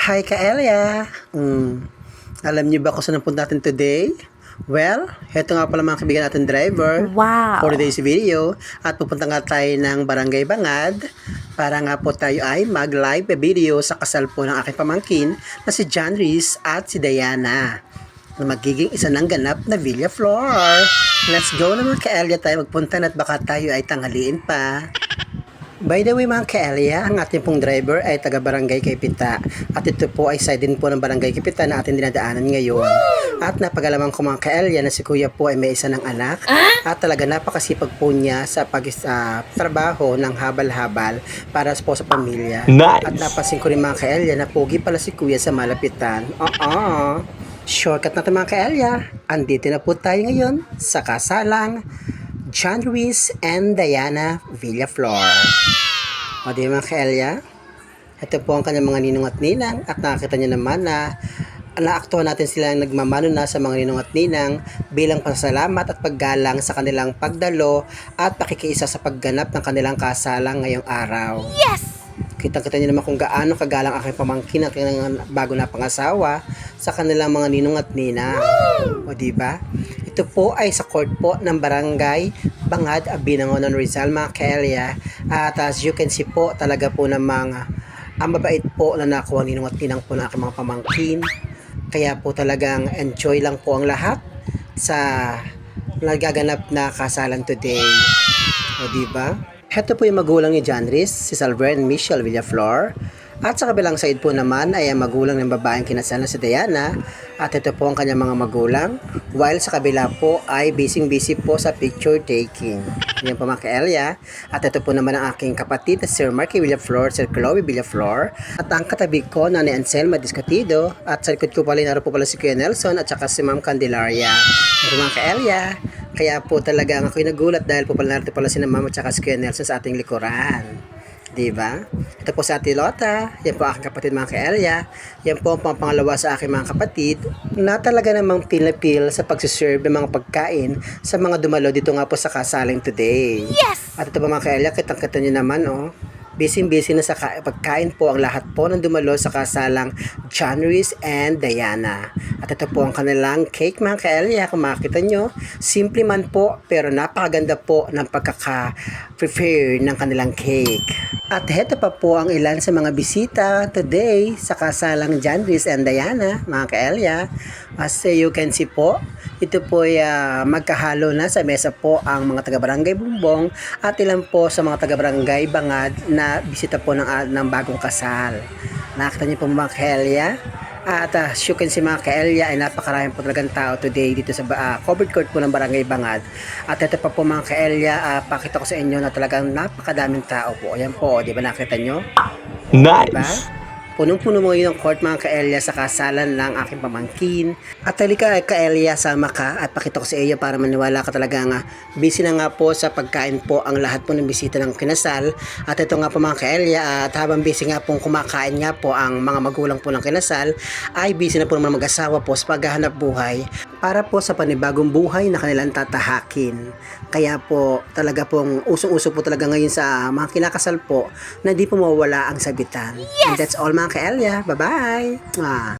Hi, Kaelia! Alam niyo ba kung saan punta natin today? Well, heto nga pala mga kaibigan natin driver Wow! for today's video at pupunta nga tayo ng Barangay Bangad para nga po tayo ay mag-live video sa kasal po ng aking pamangkin na si John Reese at si Diana na magiging isa ng ganap na Villa Flor. Let's go naman Kaelia tayo magpunta na at baka tayo ay tanghaliin pa. By the way mga Kaelia, ang ating pong driver ay taga Barangay Kaipita at ito po ay side din po ng Barangay Kaipita na ating dinadaanan ngayon. At napagalaman ko mga Kaelia na si Kuya po ay may isa ng anak at talaga napakasipag po niya sa trabaho ng habal-habal para po sa pamilya. Nice! At napansin ko rin mga Kaelia na pogi pala si Kuya sa malapitan. Shortcut natin mga Kaelia, andito na po tayo ngayon sa kasalang John Reese and Diana Villaflor. O di mga Kaelia, ito po ang kanyang mga ninong at ninang at nakakita niyo naman na naaktuhan natin silang nagmamano na sa mga ninong at ninang bilang pasasalamat at paggalang sa kanilang pagdalo at pakikiisa sa pagganap ng kanilang kasalang ngayong araw. Yes! Kita-kita niyo naman kung gaano kagalang aking pamangkin at kanilang bago na pangasawa sa kanilang mga ninong at ninang. O diba? Ito po ay sa court po ng Barangay Bangad, Binangonan, Rizal mga Kaelia. At as you can see po, talaga po namang ang mabait po na nakuha ninong at ninang po ng aking mga pamangkin. Kaya po talagang enjoy lang po ang lahat sa nagaganap na kasalan today. O diba? Heto po yung magulang ni John Reese, si Salver and Michelle Villaflor. At sa kabilang side po naman ay ang magulang ng babaeng kinasal na si Diana. At ito po ang kanyang mga magulang. While sa kabila po ay busy po sa picture taking. Yan po mga Kaelia. At ito po naman ang aking kapatid na Sir Marky Villaflor, Sir Chloe Villaflor. At ang katabi ko na ni Anselma Discotido. At sa likod ko pala naroon po pala si Kuya Nelson at saka si Ma'am Candelaria. Ito mga Kaelia. Kaya po talaga ako'y nagulat dahil po pala narito pala si Ma'am at saka si Kuya Nelson sa ating likuran. Diba? Ito po sa Ate Lota. Yan po aking kapatid mga Kaelia. Yan po ang pangalawa sa aking mga kapatid na talaga namang pinapil sa pagsiserve ng mga pagkain sa mga dumalo dito nga po sa kasaling today. Yes! At ito po mga Kaelia, kitang-kita nyo naman busy na sa pagkain po ang lahat po ng dumalo sa kasalang John Reese and Diana. At ito po ang kanilang cake mga Kaelia. Kung makikita nyo, simple man po pero napakaganda po ng pagkaka-prepare ng kanilang cake. At heto pa po ang ilan sa mga bisita today sa kasalang John Reese and Diana mga Kaelia. As you can see po, ito po ay magkahalo na sa mesa po ang mga taga-barangay Bumbong at ilan po sa mga taga-barangay Bangad na bisita po ng bagong kasal. Nakita niyo po mga Kaelia. At as you can see mga Kaelia ay napakaraming po talagang tao today dito sa covered court po ng Barangay Bangad. At ito pa po mga Kaelia, pakita ko sa inyo na talagang napakadaming tao po. Ayan po, di ba nakita nyo? Nice! Diba? Punong-puno mo yung court mga Kaelia sa kasalan ng aking pamangkin. At halika Kaelia, sama ka at pakita ko sa iyo para maniwala ka talaga nga busy na nga po sa pagkain po ang lahat po ng bisita ng kinasal. At ito nga po mga Kaelia, at habang busy nga pong kumakain nga po ang mga magulang po ng kinasal, ay busy na po naman mag-asawa po sa paghahanap buhay para po sa panibagong buhay na kanilang tatahakin. Kaya po talaga pong usong-uso po talaga ngayon sa mga kinakasal po na di po mawawala ang sabitan. Yes! And that's all mga Kaelia. Bye-bye!